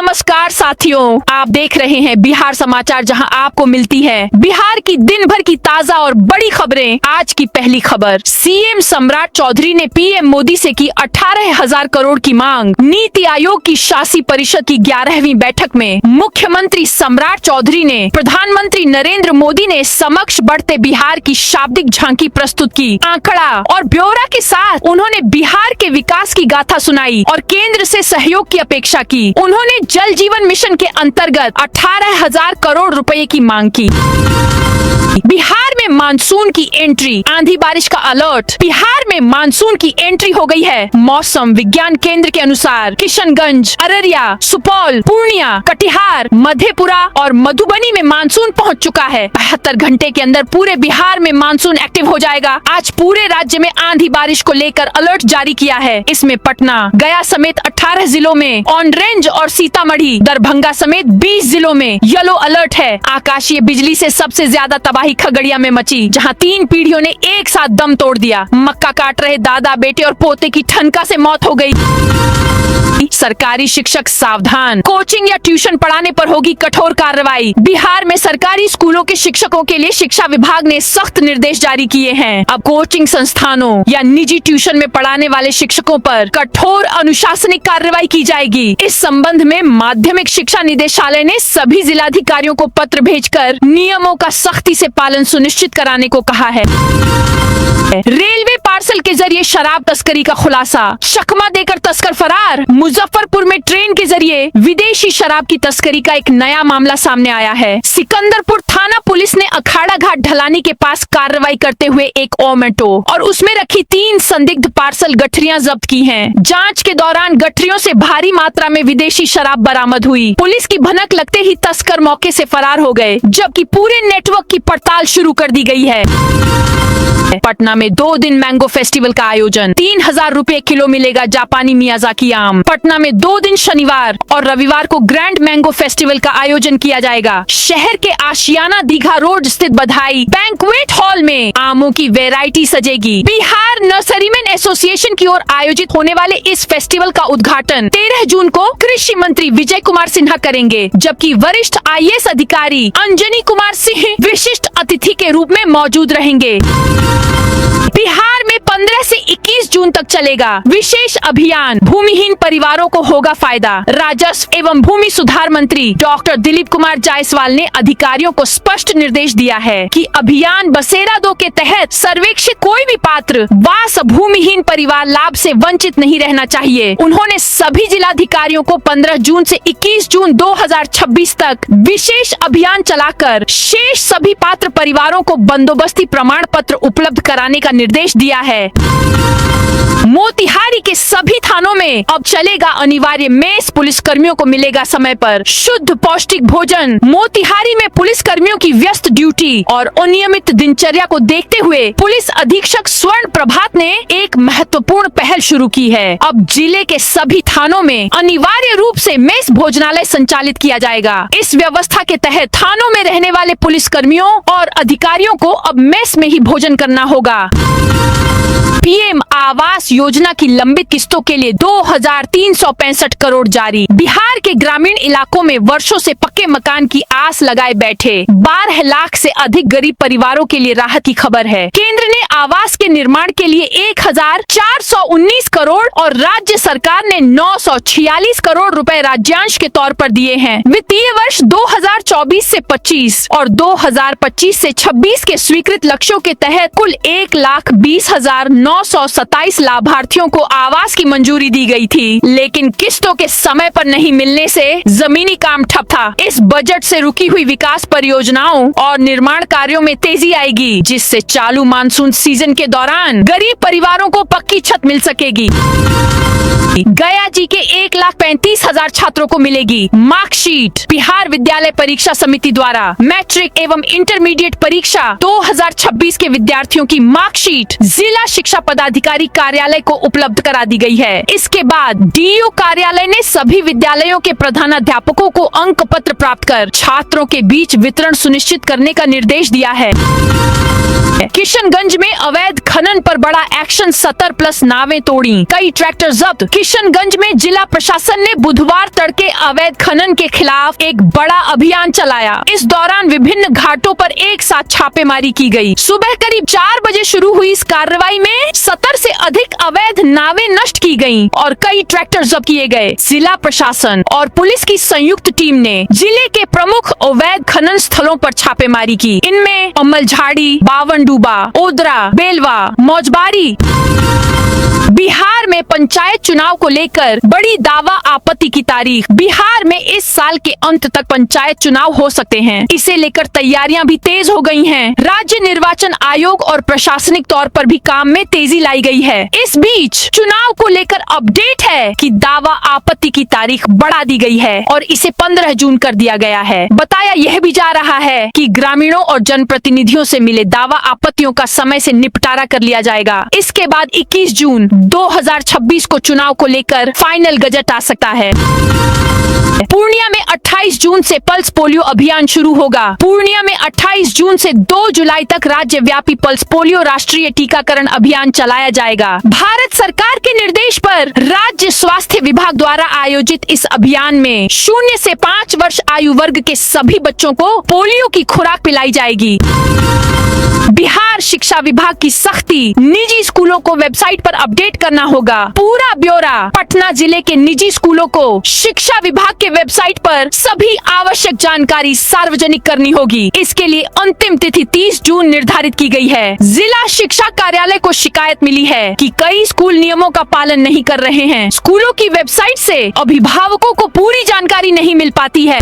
नमस्कार साथियों, आप देख रहे हैं बिहार समाचार, जहां आपको मिलती है बिहार की दिन भर की ताजा और बड़ी खबरें। आज की पहली खबर, सीएम सम्राट चौधरी ने पीएम मोदी से की 18,000 करोड़ की मांग। नीति आयोग की शासी परिषद की 11वीं बैठक में मुख्यमंत्री सम्राट चौधरी ने प्रधानमंत्री नरेंद्र मोदी ने समक्ष बढ़ते बिहार की शाब्दिक झांकी प्रस्तुत की। आंकड़ा और ब्यौरा के साथ उन्होंने बिहार के विकास की गाथा सुनाई और केंद्र से सहयोग की अपेक्षा की। उन्होंने जल जीवन मिशन के अंतर्गत 18,000 करोड़ रुपए की मांग की। बिहार में मानसून की एंट्री, आंधी बारिश का अलर्ट। बिहार में मानसून की एंट्री हो गई है। मौसम विज्ञान केंद्र के अनुसार किशनगंज, अररिया, सुपौल, पूर्णिया, कटिहार, मधेपुरा और मधुबनी में मानसून पहुंच चुका है। 72 घंटे के अंदर पूरे बिहार में मानसून एक्टिव हो जाएगा। आज पूरे राज्य में आंधी बारिश को लेकर अलर्ट जारी किया है। इसमें पटना, गया समेत 18 जिलों में ऑरेंज और सीतामढ़ी, दरभंगा समेत 20 जिलों में येलो अलर्ट है। आकाशीय बिजली से सबसे ज्यादा तबाही खगड़िया में मची, जहां 3 पीढ़ियों ने एक साथ दम तोड़ दिया। मक्का काट रहे दादा, बेटे और पोते की ठनका से मौत हो गई। सरकारी शिक्षक सावधान, कोचिंग या ट्यूशन पढ़ाने पर होगी कठोर कार्रवाई। बिहार में सरकारी स्कूलों के शिक्षकों के लिए शिक्षा विभाग ने सख्त निर्देश जारी किए हैं। अब कोचिंग संस्थानों या निजी ट्यूशन में पढ़ाने वाले शिक्षकों पर कठोर अनुशासनिक कार्रवाई की जाएगी। इस संबंध में माध्यमिक शिक्षा निदेशालय ने सभी जिलाधिकारियों को पत्र भेजकर नियमों का सख्ती से पालन सुनिश्चित कराने को कहा है। रेलवे पार्सल के जरिए शराब तस्करी का खुलासा, चकमा देकर तस्कर फरार। मुजफ्फरपुर में ट्रेन के जरिए विदेशी शराब की तस्करी का एक नया मामला सामने आया है। सिकंदरपुर थाना पुलिस ने अखाड़ा घाट ढलानी के पास कार्रवाई करते हुए एक ओमेटो और उसमें रखी 3 संदिग्ध पार्सल गठरियां जब्त की हैं। जांच के दौरान गठरियों से भारी मात्रा में विदेशी शराब बरामद हुई। पुलिस की भनक लगते ही तस्कर मौके से फरार हो गए, जबकि पूरे नेटवर्क की पड़ताल शुरू कर दी गई है। पटना में 2 दिन मैंगो फेस्टिवल का आयोजन, 3,000 रुपए किलो मिलेगा जापानी मियाजाकी आम। पटना में 2 दिन शनिवार और रविवार को ग्रैंड मैंगो फेस्टिवल का आयोजन किया जाएगा। शहर के आशियाना दीघा रोड स्थित बधाई बैंक्वेट हॉल में आमों की वैरायटी सजेगी। बिहार नर्सरीमैन एसोसिएशन की ओर आयोजित होने वाले इस फेस्टिवल का उद्घाटन 13 जून को कृषि मंत्री विजय कुमार सिन्हा करेंगे, जबकि वरिष्ठ IAS अधिकारी अंजनी कुमार सिंह विशिष्ट अतिथि के रूप में मौजूद रहेंगे। बिहार में 15 से 21 जून तक चलेगा विशेष अभियान, भूमिहीन परिवारों को होगा फायदा। राजस्व एवं भूमि सुधार मंत्री डॉक्टर दिलीप कुमार जायसवाल ने अधिकारियों को स्पष्ट निर्देश दिया है कि अभियान बसेरा 2 के तहत सर्वेक्षित कोई भी पात्र वास भूमिहीन परिवार लाभ से वंचित नहीं रहना चाहिए। उन्होंने सभी जिलाधिकारियों को 15 जून से 21 जून 2026 तक विशेष अभियान चलाकर शेष सभी पात्र परिवारों को बंदोबस्ती प्रमाण पत्र उपलब्ध कराने का निर्देश दिया है। मोतिहारी के सभी थानों में अब चलेगा अनिवार्य मेस, पुलिस कर्मियों को मिलेगा समय पर शुद्ध पौष्टिक भोजन। मोतिहारी में पुलिस कर्मियों की व्यस्त ड्यूटी और अनियमित दिनचर्या को देखते हुए पुलिस अधीक्षक स्वर्ण प्रभात ने एक महत्वपूर्ण पहल शुरू की है। अब जिले के सभी थानों में अनिवार्य रूप से मेस भोजनालय संचालित किया जाएगा। इस व्यवस्था के तहत थानों में रहने वाले पुलिस कर्मियों और अधिकारियों को अब मेस में ही भोजन करना होगा। पीएम आवास योजना की लंबित किस्तों के लिए 2,365 करोड़ जारी। बिहार के ग्रामीण इलाकों में वर्षों से पक्के मकान की आस लगाए बैठे 12 लाख से अधिक गरीब परिवारों के लिए राहत की खबर है। केंद्र ने आवास के निर्माण के लिए 1,419 करोड़ और राज्य सरकार ने 946 करोड़ रुपए राज्यांश के तौर पर दिए हैं। वित्तीय वर्ष 2024 से 25 और 2025 से 26 के स्वीकृत लक्ष्यों के तहत कुल 1,20,927 लाभार्थियों को आवास की मंजूरी दी गई थी, लेकिन किस्तों के समय पर नहीं मिलने से जमीनी काम ठप था। इस बजट से रुकी हुई विकास परियोजनाओं और निर्माण कार्यों में तेजी आएगी, जिससे चालू मानसून सीजन के दौरान गरीब परिवारों को पक्की छत मिल सकेगी। गया जी के 1,35,000 छात्रों को मिलेगी मार्कशीट। बिहार विद्यालय परीक्षा समिति द्वारा मैट्रिक एवं इंटरमीडिएट परीक्षा 2026 के विद्यार्थियों की मार्कशीट जिला शिक्षा पदाधिकारी कार्यालय विद्यालय को उपलब्ध करा दी गई है। इसके बाद डीईओ कार्यालय ने सभी विद्यालयों के प्रधानाध्यापकों को अंक पत्र प्राप्त कर छात्रों के बीच वितरण सुनिश्चित करने का निर्देश दिया है। किशनगंज में अवैध खनन पर बड़ा एक्शन, 70+ नावें तोड़ी, कई ट्रैक्टर जब्त। किशनगंज में जिला प्रशासन ने बुधवार तड़के अवैध खनन के खिलाफ एक बड़ा अभियान चलाया। इस दौरान विभिन्न घाटों पर एक साथ छापेमारी की गई। सुबह करीब 4 बजे शुरू हुई इस कार्रवाई में 70 से अधिक अवैध नावें नष्ट की गयी और कई ट्रैक्टर जब्त किए गए। जिला प्रशासन और पुलिस की संयुक्त टीम ने जिले के प्रमुख अवैध खनन स्थलों पर छापेमारी की। इनमें अमलझाड़ी, बावनडूबा, ओदरा, बेलवा, मौजबारी। बिहार में पंचायत चुनाव को लेकर बड़ी दावा आपत्ति की तारीख। बिहार में इस साल के अंत तक पंचायत चुनाव हो सकते हैं। इसे लेकर तैयारियां भी तेज हो गई हैं। राज्य निर्वाचन आयोग और प्रशासनिक तौर पर भी काम में तेजी लाई गई है। इस बीच चुनाव को लेकर अपडेट है कि दावा आपत्ति की तारीख बढ़ा दी गई है और इसे 15 जून कर दिया गया है। बताया यह भी जा रहा है कि ग्रामीणों और जनप्रतिनिधियों से मिले दावा आपत्तियों का समय से निपटारा कर लिया जाएगा। इसके बाद 21 जून 2026 को चुनाव को लेकर फाइनल गजट आ सकता है। पूर्णिया में 28 जून से पल्स पोलियो अभियान शुरू होगा। पूर्णिया में 28 जून से 2 जुलाई तक राज्यव्यापी पल्स पोलियो राष्ट्रीय टीकाकरण अभियान चलाया जाएगा। भारत सरकार के निर्देश पर राज्य स्वास्थ्य विभाग द्वारा आयोजित इस अभियान में 0 से 5 वर्ष आयु वर्ग के सभी बच्चों को पोलियो की खुराक पिलाई जाएगी। बिहार शिक्षा विभाग की सख्ती, निजी स्कूलों को वेबसाइट पर अपडेट करना होगा। पूरा ब्यौरा। पटना जिले के निजी स्कूलों को शिक्षा विभाग के वेबसाइट पर सभी आवश्यक जानकारी सार्वजनिक करनी होगी। इसके लिए अंतिम तिथि 30 जून निर्धारित की गई है। जिला शिक्षा कार्यालय को शिकायत मिली है कि कई स्कूल नियमों का पालन नहीं कर रहे हैं। स्कूलों की वेबसाइट से अभिभावकों को पूरी जानकारी नहीं मिल पाती है।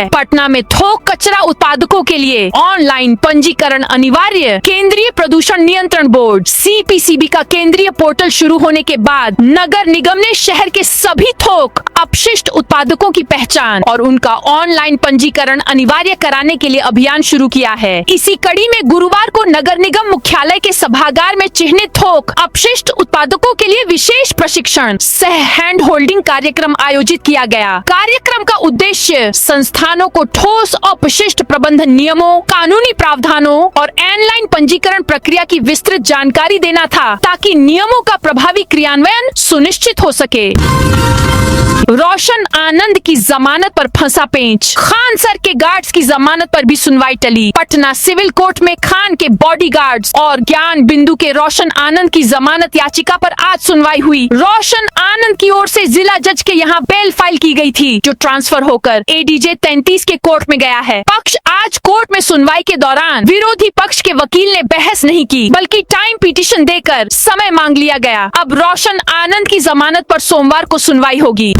पटना में थोक कचरा उत्पादकों के लिए ऑनलाइन पंजीकरण अनिवार्य। केंद्रीय प्रदूषण नियंत्रण बोर्ड CPCB का केंद्रीय पोर्टल शुरू होने के बाद नगर निगम ने शहर के सभी थोक अपशिष्ट उत्पादकों की पहचान और उनका ऑनलाइन पंजीकरण अनिवार्य कराने के लिए अभियान शुरू किया है। इसी कड़ी में गुरुवार को नगर निगम मुख्यालय के सभागार में चिन्हित थोक अपशिष्ट उत्पादकों के लिए विशेष प्रशिक्षण सह हैंड होल्डिंग कार्यक्रम आयोजित किया गया। कार्यक्रम का उद्देश्य संस्थानों को ठोस अपशिष्ट प्रबंधन नियमों, कानूनी प्रावधानों और ऑनलाइन पंजीकरण प्रक्रिया की विस्तृत जानकारी देना था, ताकि नियमों का प्रभावी क्रियान्वयन सुनिश्चित हो सके। रोशन आनंद की जमानत पर फंसा पेंच। खान सर के गार्ड्स की जमानत पर भी सुनवाई टली। पटना सिविल कोर्ट में खान के बॉडीगार्ड्स और ज्ञान बिंदु के रोशन आनंद की जमानत याचिका पर आज सुनवाई हुई। रोशन आनंद की ओर से जिला जज के यहाँ बेल फाइल की गई थी, जो ट्रांसफर होकर ADJ 33 के कोर्ट में गया है। पक्ष आज कोर्ट में सुनवाई के दौरान विरोधी पक्ष के वकील ने बहस नहीं की, बल्कि टाइम पिटीशन देकर समय मांग लिया गया। अब रोशन आनंद की जमानत पर सोमवार को सुनवाई होगी।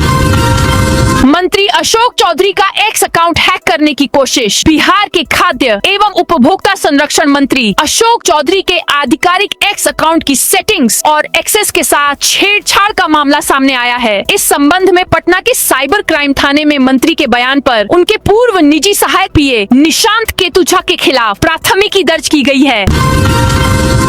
मंत्री अशोक चौधरी का एक्स अकाउंट हैक करने की कोशिश। बिहार के खाद्य एवं उपभोक्ता संरक्षण मंत्री अशोक चौधरी के आधिकारिक एक्स अकाउंट की सेटिंग्स और एक्सेस के साथ छेड़छाड़ का मामला सामने आया है। इस संबंध में पटना के साइबर क्राइम थाने में मंत्री के बयान पर उनके पूर्व निजी सहायक PA निशांत केतुझा के खिलाफ प्राथमिकी दर्ज की गई है।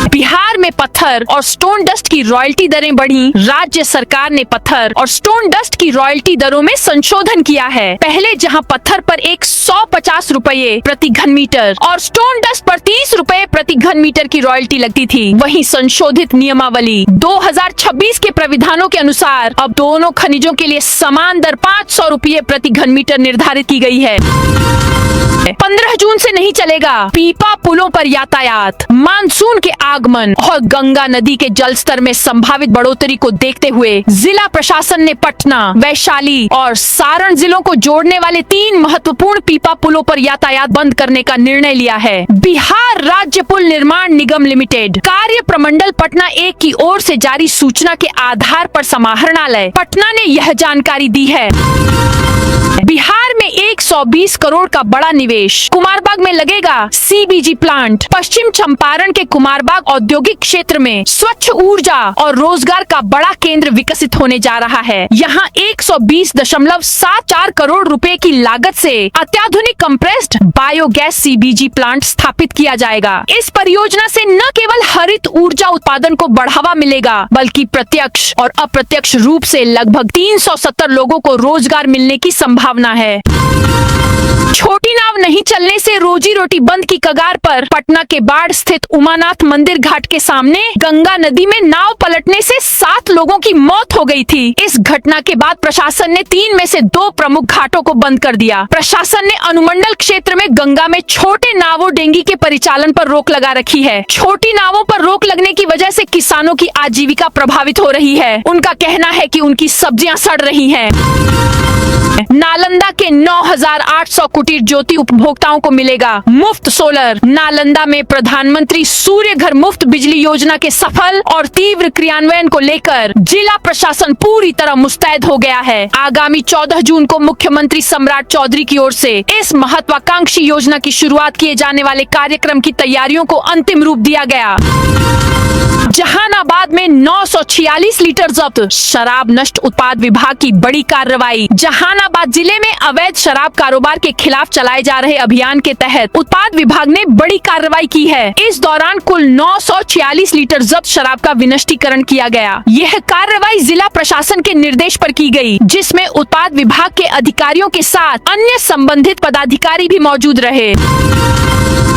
बिहार में पत्थर और स्टोन डस्ट की रॉयल्टी दरें बढ़ी। राज्य सरकार ने पत्थर और स्टोन डस्ट की रॉयल्टी दरों में संशोधन किया है। पहले जहां पत्थर पर 150 रुपये प्रति घन मीटर और स्टोन डस्ट पर 30 रुपये प्रति घन मीटर की रॉयल्टी लगती थी, वहीं संशोधित नियमावली 2026 के प्राविधानों के अनुसार अब दोनों खनिजों के लिए समान दर 500 रुपये प्रति घन मीटर निर्धारित की गई है। 15 जून से नहीं चलेगा पीपा पुलों पर यातायात। मानसून के आगमन और गंगा नदी के जलस्तर में संभावित बढ़ोतरी को देखते हुए जिला प्रशासन ने पटना, वैशाली और सारण जिलों को जोड़ने वाले 3 महत्वपूर्ण पीपा पुलों पर यातायात बंद करने का निर्णय लिया है। बिहार राज्य पुल निर्माण निगम लिमिटेड कार्य प्रमंडल पटना 1 की ओर से जारी सूचना के आधार पर समाहरणालय पटना ने यह जानकारी दी है। बिहार में एक 120 करोड़ का बड़ा निवेश। कुमारबाग में लगेगा CBG प्लांट। पश्चिम चंपारण के कुमारबाग औद्योगिक क्षेत्र में स्वच्छ ऊर्जा और रोजगार का बड़ा केंद्र विकसित होने जा रहा है। यहाँ 120.74 करोड़ रुपए की लागत से अत्याधुनिक कंप्रेस्ड बायोगैस CBG प्लांट स्थापित किया जाएगा। इस परियोजना से न केवल हरित ऊर्जा उत्पादन को बढ़ावा मिलेगा, बल्कि प्रत्यक्ष और अप्रत्यक्ष रूप से लगभग 370 लोगों को रोजगार मिलने की संभावना है। छोटी नाव नहीं चलने से रोजी रोटी बंद की कगार पर। पटना के बाढ़ स्थित उमानाथ मंदिर घाट के सामने गंगा नदी में नाव पलटने से 7 लोगों की मौत हो गई थी। इस घटना के बाद प्रशासन ने 3 में से 2 प्रमुख घाटों को बंद कर दिया। प्रशासन ने अनुमंडल क्षेत्र में गंगा में छोटे नावों डेंगी के परिचालन पर रोक लगा रखी है। छोटी नावों पर रोक लगने की वजह से किसानों की आजीविका प्रभावित हो रही है। उनका कहना है कि उनकी सब्जियां सड़ रही हैं। नालंदा के 9,800 कुटीर ज्योति उपभोक्ताओं को मिलेगा मुफ्त सोलर। नालंदा में प्रधानमंत्री सूर्य घर मुफ्त बिजली योजना के सफल और तीव्र क्रियान्वयन को लेकर जिला प्रशासन पूरी तरह मुस्तैद हो गया है। आगामी 14 जून को मुख्यमंत्री सम्राट चौधरी की ओर से इस महत्वाकांक्षी योजना की शुरुआत किए जाने वाले कार्यक्रम की तैयारियों को अंतिम रूप दिया गया। जहानाबाद में 946 लीटर जब्त। शराब नष्ट उत्पाद विभाग की बड़ी कार्रवाई। जहानाबाद जिले में अवैध शराब कारोबार के खिलाफ चलाए जा रहे अभियान के तहत उत्पाद विभाग ने बड़ी कार्रवाई की है। इस दौरान कुल 946 लीटर जब्त शराब का विनष्टीकरण किया गया। यह कार्रवाई जिला प्रशासन के निर्देश पर की गई, जिसमें उत्पाद विभाग के अधिकारियों के साथ अन्य संबंधित पदाधिकारी भी मौजूद रहे।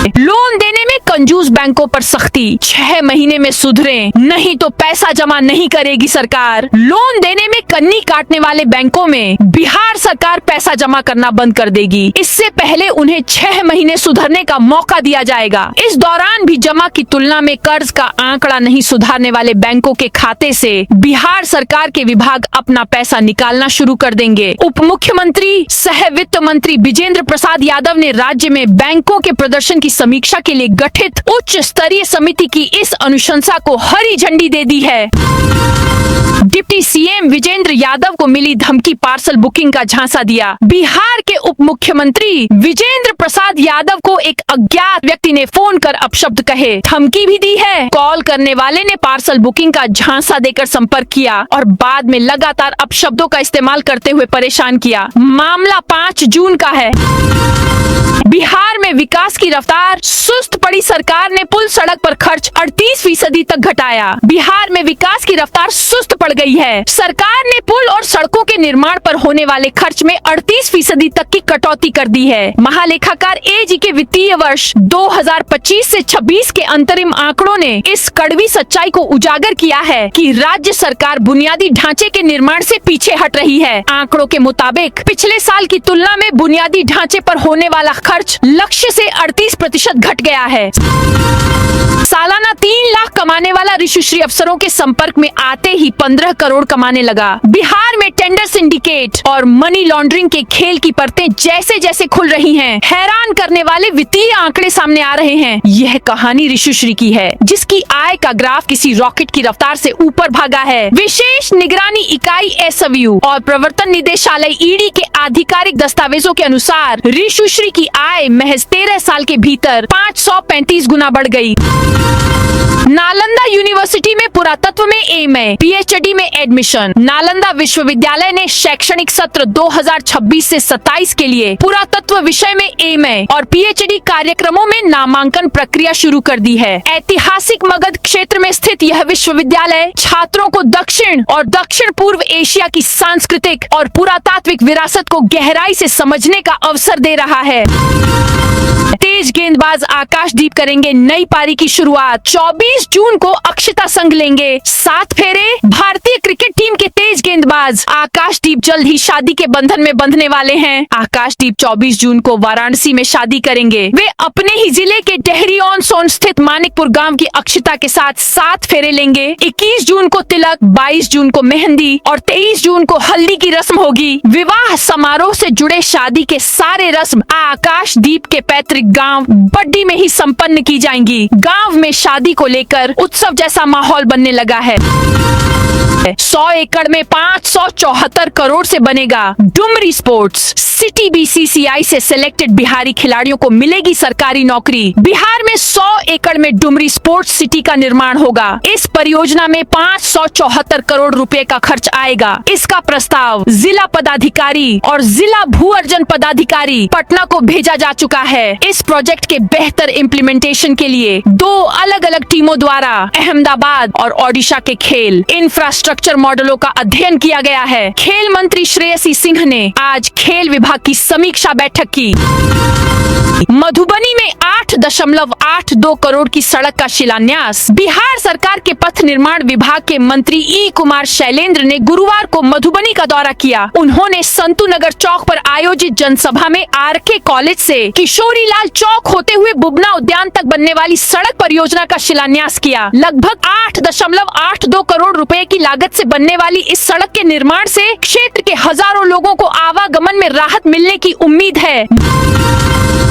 लोन देने में कंजूस बैंकों पर सख्ती। 6 महीने में सुधरे, नहीं तो पैसा जमा नहीं करेगी सरकार। लोन देने में कन्नी काटने वाले बैंकों में बिहार सरकार पैसा जमा करना बंद कर देगी। इससे पहले उन्हें 6 महीने सुधरने का मौका दिया जाएगा। इस दौरान भी जमा की तुलना में कर्ज का आंकड़ा नहीं सुधारने वाले बैंकों के खाते से बिहार सरकार के विभाग अपना पैसा निकालना शुरू कर देंगे। उप मुख्यमंत्री सह वित्त मंत्री विजेंद्र प्रसाद यादव ने राज्य में बैंकों के प्रदर्शन की समीक्षा के लिए गठित उच्च स्तरीय समिति की इस अनुशंसा को हरी झंडी दे दी है। डिप्टी सीएम विजेंद्र यादव को मिली धमकी, पार्सल बुकिंग का झांसा दिया। बिहार के उप मुख्यमंत्री विजेंद्र प्रसाद यादव को एक अज्ञात व्यक्ति ने फोन कर अपशब्द कहे, धमकी भी दी है। कॉल करने वाले ने पार्सल बुकिंग का झांसा देकर संपर्क किया और बाद में लगातार अपशब्दों का इस्तेमाल करते हुए परेशान किया। मामला 5 जून का है। बिहार में विकास की रफ्तार सुस्त पड़ी। सरकार ने पुल सड़क पर खर्च 38% तक घटाया। बिहार में विकास की रफ्तार सुस्त पड़ गई है। सरकार ने पुल और सड़कों के निर्माण पर होने वाले खर्च में 38% तक की कटौती कर दी है। महालेखाकार AG के वित्तीय वर्ष 2025 से 26 के अंतरिम आंकड़ों ने इस कड़वी सच्चाई को उजागर किया है कि राज्य सरकार बुनियादी ढांचे के निर्माण से पीछे हट रही है। आंकड़ों के मुताबिक पिछले साल की तुलना में बुनियादी ढांचे पर होने वाला खर्च लक्ष्य से 38% घट गया है। सालाना 3 लाख कमाने वाला ऋषुश्री अफसरों के संपर्क में आते ही 15 करोड़ कमाने लगा। बिहार में टेंडर सिंडिकेट और मनी लॉन्ड्रिंग के खेल की परतें जैसे जैसे खुल रही हैं, हैरान करने वाले वित्तीय आंकड़े सामने आ रहे हैं। यह कहानी ऋषुश्री की है, जिसकी आय का ग्राफ किसी रॉकेट की रफ्तार से ऊपर भागा है। विशेष निगरानी इकाई SWU और प्रवर्तन निदेशालय ED के आधिकारिक दस्तावेजों के अनुसार ऋषुश्री की आय महज 13 साल के भीतर 535 गुना बढ़ गई। नालंदा यूनिवर्सिटी में पुरातत्व में MA, PhD में एडमिशन। नालंदा विश्वविद्यालय ने शैक्षणिक सत्र 2026 से 27 के लिए पुरातत्व विषय में MA और PhD कार्यक्रमों में नामांकन प्रक्रिया शुरू कर दी है। ऐतिहासिक मगध क्षेत्र में स्थित यह विश्वविद्यालय छात्रों को दक्षिण और दक्षिण पूर्व एशिया की सांस्कृतिक और पुरातात्विक विरासत को गहराई से समझने का अवसर दे रहा है। तेज गेंदबाज आकाशदीप करेंगे नई पारी की शुरुआत। 24 जून को अक्षता संग लेंगे 7 फेरे। भारतीय क्रिकेट टीम के तेज गेंदबाज आकाशदीप जल्द ही शादी के बंधन में बंधने वाले हैं। आकाशदीप 24 जून को वाराणसी में शादी करेंगे। वे अपने ही जिले के डेहरी ऑन सोन स्थित मानिकपुर गांव की अक्षता के साथ 7 फेरे लेंगे। 21 जून को तिलक, 22 जून को मेहंदी और 23 जून को हल्दी की रस्म होगी। विवाह समारोह से जुड़े शादी के सारे रस्म आकाशदीप के पैतृक गांव बड्डी में ही संपन्न की जाएंगी। गांव में शादी को लेकर उत्सव जैसा माहौल बनने लगा है। 100 एकड़ में 574 करोड़ से बनेगा डुमरी स्पोर्ट्स। सिटी BCCI से सिलेक्टेड बिहारी खिलाड़ियों को मिलेगी सरकारी नौकरी। बिहार में 100 एकड़ में डुमरी स्पोर्ट्स सिटी का निर्माण होगा। इस परियोजना में 574 करोड़ रुपए का खर्च आएगा। इसका प्रस्ताव जिला पदाधिकारी और जिला भू अर्जन पदाधिकारी पटना को भेजा जा चुका है। इस प्रोजेक्ट के बेहतर इम्प्लीमेंटेशन के लिए 2 अलग अलग टीमों द्वारा अहमदाबाद और ओडिशा के खेल इंफ्रास्ट्रक्चर मॉडलों का अध्ययन किया गया है। खेल मंत्री श्रेयसी सिंह ने आज खेल विभाग की समीक्षा बैठक की। मधुबनी में 8.82 करोड़ की सड़क का शिलान्यास। बिहार सरकार के पथ निर्माण विभाग के मंत्री ई कुमार शैलेंद्र ने गुरुवार को मधुबनी का दौरा किया। उन्होंने संतू नगर चौक पर आयोजित जनसभा में RK कॉलेज से किशोरीलाल चौक होते हुए बुबना उद्यान तक बनने वाली सड़क परियोजना का शिलान्यास किया। लगभग 8.82 करोड़ रुपए की लागत से बनने वाली इस सड़क के निर्माण से क्षेत्र के हजारों लोगों को आवागमन में राहत मिलने की उम्मीद है।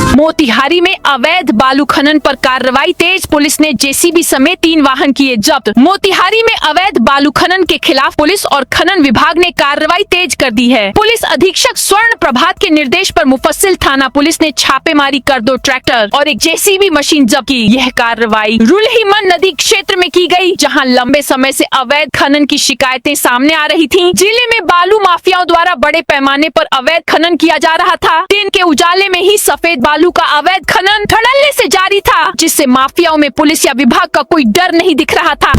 मोतिहारी में अवैध बालू खनन पर कार्रवाई तेज। पुलिस ने JCB समेत 3 वाहन किए जब्त। मोतिहारी में अवैध बालू खनन के खिलाफ पुलिस और खनन विभाग ने कार्रवाई तेज कर दी है। पुलिस अधीक्षक स्वर्ण प्रभात के निर्देश पर मुफस्सिल थाना पुलिस ने छापेमारी कर 2 ट्रैक्टर और एक JCB मशीन जब्त की। यह कार्रवाई रुलहीमन नदी क्षेत्र में की गई, जहां लंबे समय से अवैध खनन की शिकायतें सामने आ रही थीं। जिले में बालू माफियाओं द्वारा बड़े पैमाने पर अवैध खनन किया जा रहा था। दिन के उजाले में ही सफेद बालू का अवैध खनन धड़ल्ले से जारी था, जिससे माफियाओं में पुलिस या विभाग का कोई डर नहीं दिख रहा था।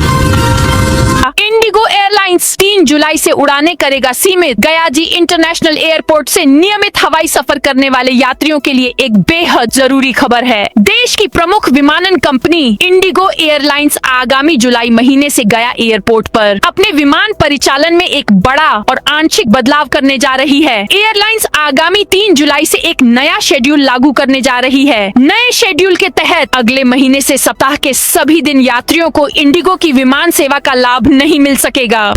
इंडिगो एयरलाइंस 3 जुलाई से उड़ानें करेगा सीमित। गयाजी इंटरनेशनल एयरपोर्ट से नियमित हवाई सफर करने वाले यात्रियों के लिए एक बेहद जरूरी खबर है। देश की प्रमुख विमानन कंपनी इंडिगो एयरलाइंस आगामी जुलाई महीने से गया एयरपोर्ट पर अपने विमान परिचालन में एक बड़ा और आंशिक बदलाव करने जा रही है। एयरलाइंस आगामी 3 जुलाई से एक नया शेड्यूल लागू करने जा रही है। नए शेड्यूल के तहत अगले महीने से सप्ताह के सभी दिन यात्रियों को इंडिगो की विमान सेवा का लाभ नहीं मिल सकेगा।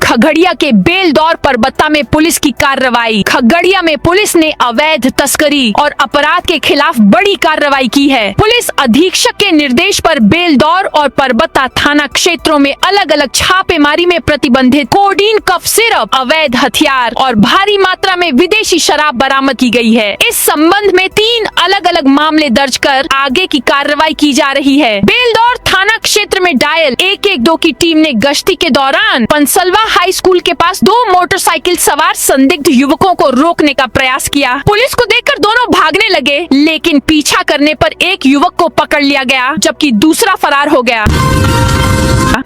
खगड़िया के बेलदौर परबत्ता में पुलिस की कार्रवाई। खगड़िया में पुलिस ने अवैध तस्करी और अपराध के खिलाफ बड़ी कार्रवाई की है। पुलिस अधीक्षक के निर्देश पर बेलदौर और परबत्ता थाना क्षेत्रों में अलग अलग छापेमारी में प्रतिबंधित कोडीन कफ सिरप, अवैध हथियार और भारी मात्रा में विदेशी शराब बरामद की गई है। इस संबंध में 3 अलग अलग मामले दर्ज कर आगे की कार्रवाई की जा रही है। बेलदौर थाना क्षेत्र में डायल 112 की टीम ने गश्ती के दौरान पंसलवा हाई स्कूल के पास 2 मोटरसाइकिल सवार संदिग्ध युवकों को रोकने का प्रयास किया। पुलिस को देखकर दोनों भागने लगे, लेकिन पीछा करने पर एक युवक को पकड़ लिया गया, जबकि दूसरा फरार हो गया।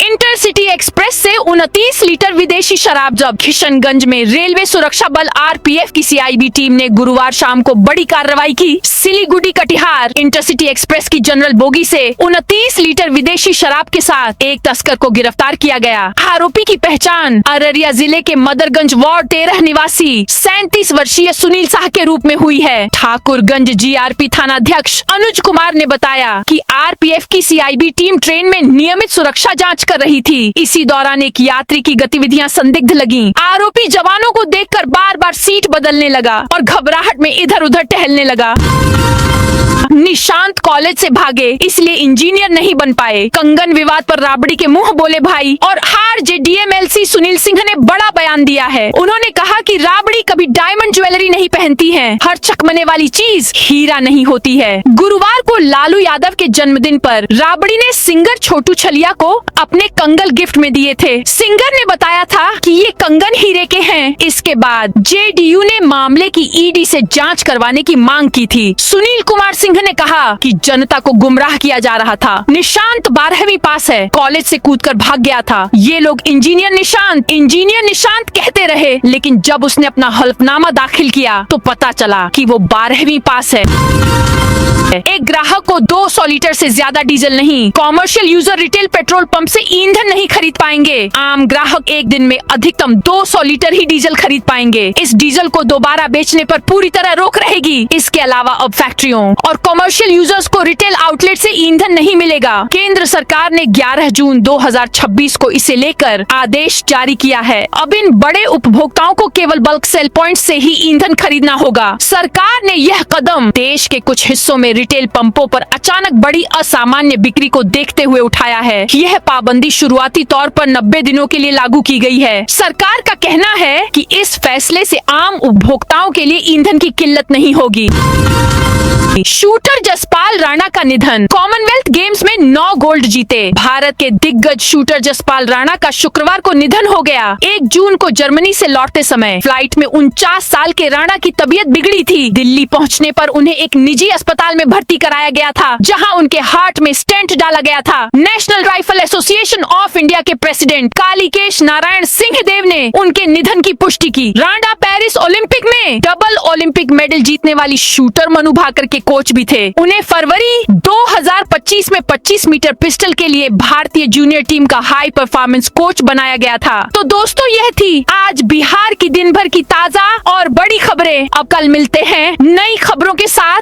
इंटरसिटी एक्सप्रेस से 29 लीटर विदेशी शराब जब्त। किशनगंज में रेलवे सुरक्षा बल RPF की CIB टीम ने गुरुवार शाम को बड़ी कार्रवाई की। सिलीगुड़ी कटिहार इंटरसिटी एक्सप्रेस की जनरल बोगी से 29 लीटर विदेशी शराब के साथ एक तस्कर को गिरफ्तार किया गया। आरोपी की पहचान अररिया जिले के मदरगंज वार्ड 13 निवासी 37 वर्षीय सुनील शाह के रूप में हुई है। ठाकुरगंज GRP थाना अध्यक्ष अनुज कुमार ने बताया कि RPF की CIB टीम ट्रेन में नियमित सुरक्षा जांच कर रही थी। इसी दौरान एक यात्री की गतिविधियां संदिग्ध लगीं। आरोपी जवानों को देखकर बार बार सीट बदलने लगा और घबराहट में इधर उधर टहलने लगा। निशांत कॉलेज से भागे, इसलिए इंजीनियर नहीं बन पाए। कंगन विवाद पर राबड़ी के मुंह बोले भाई और RJDMLC सुनील सिंह ने बड़ा बयान दिया है। उन्होंने कहा कि राबड़ी कभी डायमंड ज्वेलरी नहीं पहनती है। हर चकमने वाली चीज हीरा नहीं होती है। गुरुवार को लालू यादव के जन्मदिन पर राबड़ी ने सिंगर छोटू छलिया को अपने कंगन गिफ्ट में दिए थे। सिंगर ने बताया था कि ये कंगन हीरे के हैं। इसके बाद JDU ने मामले की ED से जांच करवाने की मांग की थी। सुनील कुमार सिंह ने कहा कि जनता को गुमराह किया जा रहा था। निशांत 12वीं पास है, कॉलेज से कूदकर भाग गया था। ये लोग इंजीनियर निशांत कहते रहे, लेकिन जब उसने अपना हल्फनामा दाखिल किया तो पता चला कि वो 12वीं पास है। एक ग्राहक को 200 लीटर से ज्यादा डीजल नहीं। Commercial user retail petrol pump से ईंधन नहीं खरीद पाएंगे। आम ग्राहक एक दिन में अधिकतम 200 लीटर ही डीजल खरीद पाएंगे। इस डीजल को दोबारा बेचने पर पूरी तरह रोक रहेगी। इसके अलावा अब फैक्ट्रियों और कमर्शियल यूजर्स को रिटेल आउटलेट से ईंधन नहीं मिलेगा। केंद्र सरकार ने 11 जून 2026 को इसे लेकर आदेश जारी किया है। अब इन बड़े उपभोक्ताओं को केवल बल्क सेल पॉइंट से ही ईंधन खरीदना होगा। सरकार ने यह कदम देश के कुछ हिस्सों में रिटेल पंपों पर अचानक बड़ी असामान्य बिक्री को देखते हुए उठाया है। यह पाबंदी शुरुआती तौर पर 90 दिनों के लिए लागू की गई है। सरकार का कहना है कि इस फैसले से आम उपभोक्ताओं के लिए ईंधन की किल्लत नहीं होगी। शूटर जसपाल राणा का निधन। कॉमनवेल्थ गेम्स में 9 गोल्ड जीते। भारत के दिग्गज शूटर जसपाल राणा का शुक्रवार को निधन हो गया। 1 जून को जर्मनी से लौटते समय फ्लाइट में 49 साल के राणा की तबीयत बिगड़ी थी। दिल्ली पहुंचने पर उन्हें एक निजी अस्पताल में भर्ती कराया गया था, जहां उनके हार्ट में स्टेंट डाला गया था। National rifle association of India के प्रेसिडेंट कालीकेश नारायण सिंहदेव ने उनके निधन की पुष्टि की। राणा पेरिस ओलंपिक में डबल ओलंपिक मेडल जीतने वाली शूटर मनु भाकर के कोच भी थे। उन्हें फरवरी 2025 में 25 मीटर पिस्टल के लिए भारतीय जूनियर टीम का हाई परफॉर्मेंस कोच बनाया गया था। तो दोस्तों, यह थी आज बिहार की दिन भर की ताजा और बड़ी खबरें। अब कल मिलते हैं नई खबरों के साथ।